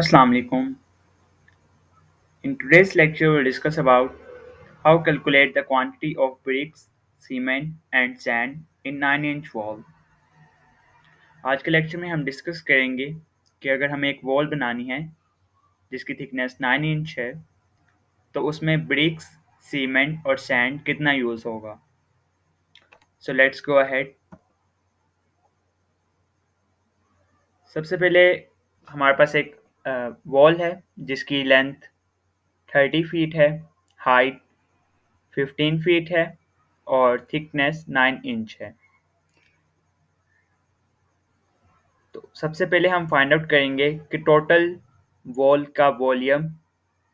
Assalamu alaikum. In today's lecture, we'll discuss about how calculate the quantity of bricks, cement and sand in 9-inch wall. आज के lecture में हम discuss करेंगे कि अगर हमें एक वॉल बनानी है जिसकी थिकनेस 9 इंच है तो उसमें ब्रिक्स, सीमेंट और सैंड कितना यूज़ होगा. So let's go ahead. सबसे पहले हमारे पास एक वॉल है जिसकी लेंथ 30 फीट है, हाइट 15 फीट है और थिकनेस 9 इंच है. तो सबसे पहले हम फाइंड आउट करेंगे कि टोटल वॉल का वॉल्यूम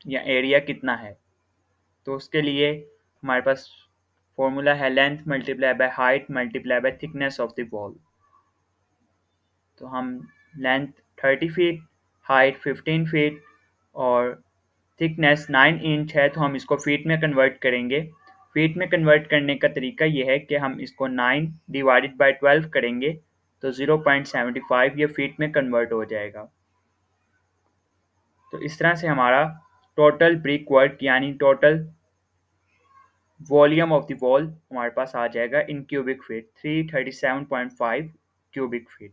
या एरिया कितना है. तो उसके लिए हमारे पास फॉर्मूला है length multiply by height multiply by thickness of the wall. तो हम लेंथ 30 फीट, हाइट 15 फीट और थिकनेस 9 इंच है तो हम इसको फीट में कन्वर्ट करेंगे. फीट में कन्वर्ट करने का तरीका ये है कि हम इसको 9 डिवाइडेड बाय 12 करेंगे तो 0.75 ये फीट में कन्वर्ट हो जाएगा. तो इस तरह से हमारा टोटल ब्रिक वर्क यानी total volume of the wall हमारे पास आ जाएगा इन क्यूबिक फीट 337.5 क्यूबिक फीट.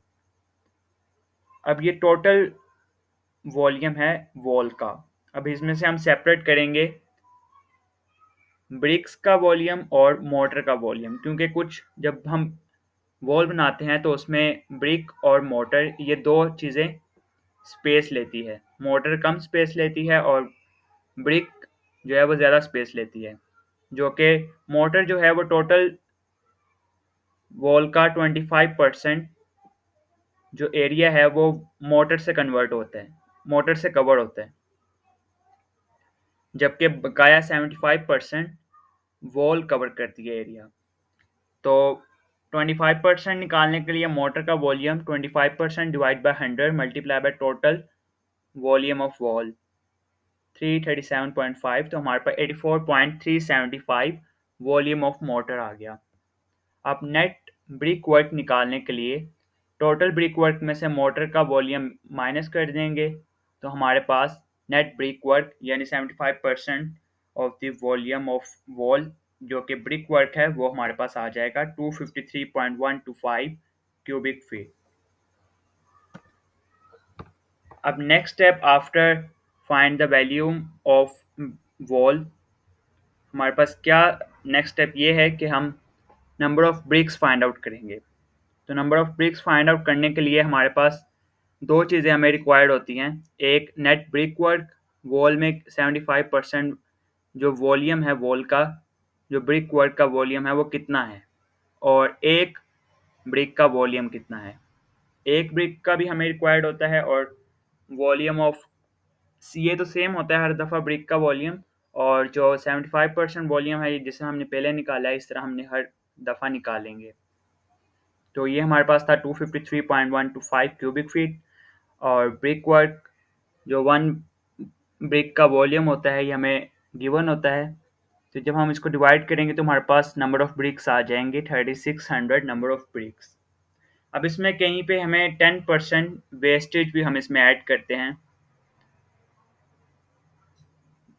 अब ये टोटल वॉल्यूम है वॉल का. अब इसमें से हम सेपरेट करेंगे ब्रिक्स का वॉल्यूम और मोटर का वॉल्यूम, क्योंकि कुछ जब हम वॉल बनाते हैं तो उसमें ब्रिक और मोटर ये दो चीज़ें स्पेस लेती है. मोटर कम स्पेस लेती है और ब्रिक जो है वो ज़्यादा स्पेस लेती है, जो कि मोटर जो है वो टोटल वॉल का 25% जो एरिया है वो मोटर से कन्वर्ट होता है, मोटर से कवर होता है, जबकि बकाया 75% वॉल कवर करती है एरिया. तो 25% निकालने के लिए मोटर का volume 25% divide by 100 multiply by total volume of wall 337.5, तो हमारे पास 84.375 वॉल्यूम ऑफ मोटर आ गया. अब नेट ब्रिक वर्क निकालने के लिए टोटल ब्रिक वर्क में से मोटर का वॉल्यूम माइनस कर देंगे तो हमारे पास नेट ब्रिक वर्क यानी 75% of the volume of wall जो कि ब्रिक वर्क है वो हमारे पास आ जाएगा 253.125 क्यूबिक फीट. अब next step after find the volume of wall, हमारे पास क्या नेक्स्ट स्टेप ये है कि हम number of BRICS find out करेंगे. तो number of BRICS find out करने के लिए हमारे पास दो चीज़ें हमें रिक्वायर्ड होती हैं. एक नेट ब्रिक वर्क, वॉल में 75% जो वॉल्यूम है वॉल का, जो ब्रिक वर्क का वॉल्यूम है वो कितना है, और एक ब्रिक का वॉल्यूम कितना है. एक ब्रिक का भी हमें रिक्वायर्ड होता है और वॉल्यूम ऑफ ये तो सेम होता है हर दफ़ा ब्रिक का वॉल्यूम, और जो 75% वॉल्यूम है जिसे हमने पहले निकाला है इस तरह हमने हर दफ़ा निकालेंगे. तो ये हमारे पास था 253.125 क्यूबिक फीट. और ब्रिक वर्क जो वन ब्रिक का वॉल्यूम होता है ये हमें गिवन होता है. तो जब हम इसको डिवाइड करेंगे तो हमारे पास नंबर ऑफ ब्रिक्स आ जाएंगे 3600 नंबर ऑफ ब्रिक्स. अब इसमें कहीं पे हमें 10% वेस्टेज भी हम इसमें ऐड करते हैं,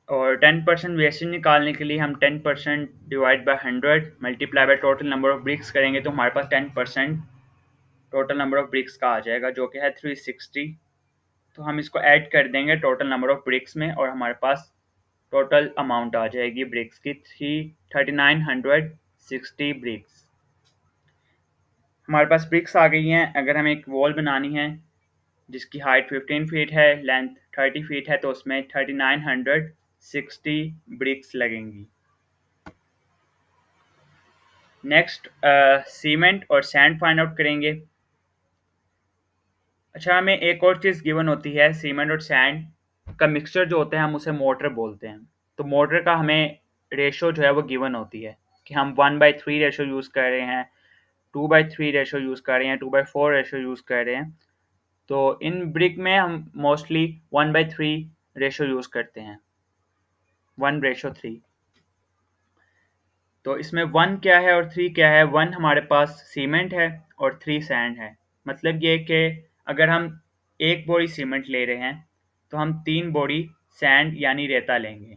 और 10% वेस्टेज निकालने के लिए हम 10% divide by 100 multiply by total number of BRICS करेंगे तो हमारे पास 10% टोटल नंबर ऑफ ब्रिक्स का आ जाएगा जो कि है 360. तो हम इसको ऐड कर देंगे टोटल नंबर ऑफ ब्रिक्स में और हमारे पास टोटल अमाउंट आ जाएगी ब्रिक्स की 3960 ब्रिक्स. हमारे पास ब्रिक्स आ गई हैं. अगर हमें एक वॉल बनानी है जिसकी हाइट 15 फीट है, लेंथ 30 फीट है, तो उसमें 3960 ब्रिक्स लगेंगी. नेक्स्ट सीमेंट और सैंड फाइंड आउट करेंगे. अच्छा, हमें एक और चीज़ गिवन होती है, सीमेंट और सैंड का मिक्सचर जो होता है हम उसे मोटर बोलते हैं. तो मोटर का हमें रेशो जो है वो गिवन होती है कि हम 1/3 रेशो यूज़ कर रहे हैं, 2/3 रेशो यूज़ कर रहे हैं, 2/4 रेशो यूज़ कर रहे हैं. तो इन ब्रिक में हम मोस्टली 1/3 रेशो यूज़ करते हैं, 1:3. तो इसमें 1 क्या है और 3 क्या है. 1 हमारे पास सीमेंट है और 3 सैंड है. मतलब ये कि अगर हम एक बोरी सीमेंट ले रहे हैं तो हम 3 बॉडी सैंड यानी रेता लेंगे।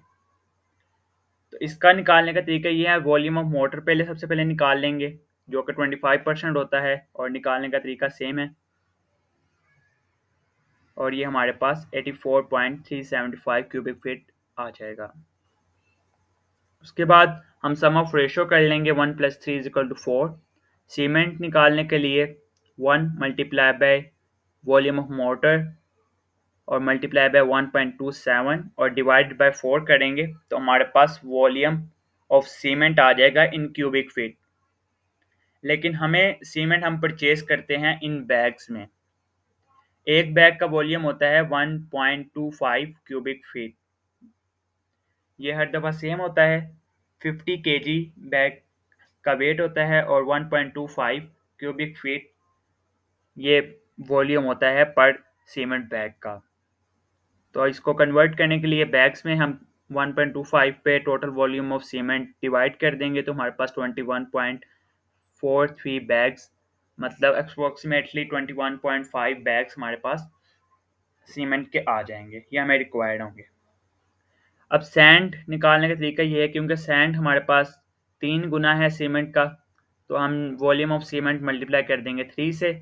तो इसका निकालने का तरीका ये है, वॉल्यूम ऑफ मोटर पहले सबसे पहले निकाल लेंगे जो कि 25% होता है, और निकालने का तरीका सेम है, और ये हमारे पास 84.375 क्यूबिक फीट आ जाएगा। उसके बाद हम सम ऑफ रेशो कर लेंगे, 1 + 3 = 4। सीमेंट निकालने के लिए 1 multiply by volume of motor और मल्टीप्लाई बाय 1.27 और डिवाइड बाय 4 करेंगे तो हमारे पास वॉल्यूम ऑफ सीमेंट आ जाएगा इन क्यूबिक फीट। लेकिन हमें सीमेंट हम परचेज करते हैं इन बैग्स में। एक बैग का वॉल्यूम होता है 1.25 क्यूबिक फीट। ये हर दफ़ा सेम होता है, 50 केजी बैग का वेट होता है और 1.25 क्यूबिक फीट ये वॉल्यूम होता है पर सीमेंट बैग का। तो इसको कन्वर्ट करने के लिए बैग्स में हम 1.25 पे total volume of cement divide कर देंगे तो हमारे पास 21.43 बैग्स, मतलब अप्रोक्सीमेटली 21.5 बैग्स हमारे पास सीमेंट के आ जाएंगे, ये हमें रिक्वायर्ड होंगे। अब सैंड निकालने का तरीका ये है, क्योंकि सैंड हमारे पास 3 गुना है सीमेंट का, तो हम वॉल्यूम ऑफ सीमेंट मल्टीप्लाई कर देंगे 3 से,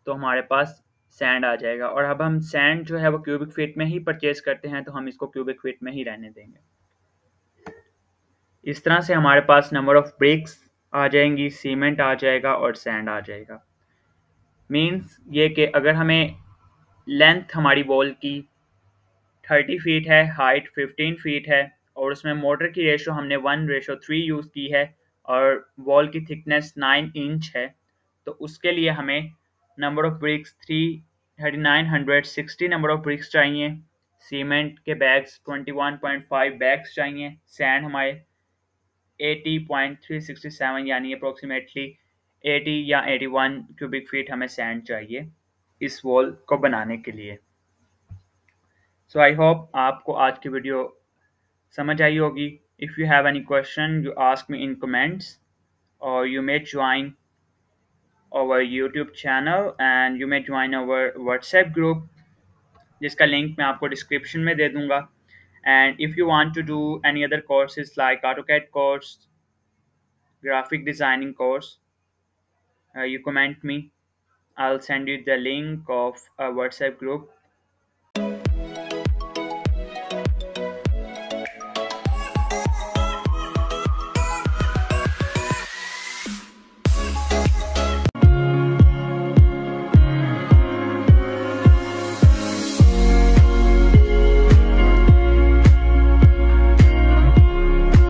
तो हमारे पास सैंड आ जाएगा। और अब हम सैंड जो है वो क्यूबिक फीट में ही परचेज करते हैं, तो हम इसको क्यूबिक फीट में ही रहने देंगे। इस तरह से हमारे पास नंबर ऑफ ब्रिक्स आ जाएंगी, सीमेंट आ जाएगा और सैंड आ जाएगा। मीन्स ये कि अगर हमें लेंथ हमारी वॉल की 30 फीट है, हाइट 15 फीट है, और उसमें मोटर की रेशो हमने 1:3 यूज़ की है, और वॉल की थिकनेस 9 इंच है, तो उसके लिए हमें number of BRICS 3960 number of BRICS चाहिए, सीमेंट के बैग्स 21.5 बैग्स चाहिए, सैंड हमारे 80.367 यानी अप्रोक्सीमेटली 80 या 81 क्यूबिक फीट हमें सैंड चाहिए इस वॉल को बनाने के लिए। सो आई होप आपको आज की वीडियो समझ आई होगी। If you have any question you ask me in comments, or you may join our YouTube channel and you may join our WhatsApp group जिसका लिंक मैं आपको डिस्क्रिप्शन में दे दूंगा। And if you want to do any other courses like AutoCAD course, graphic designing course, you comment me. I'll send you the link of a WhatsApp group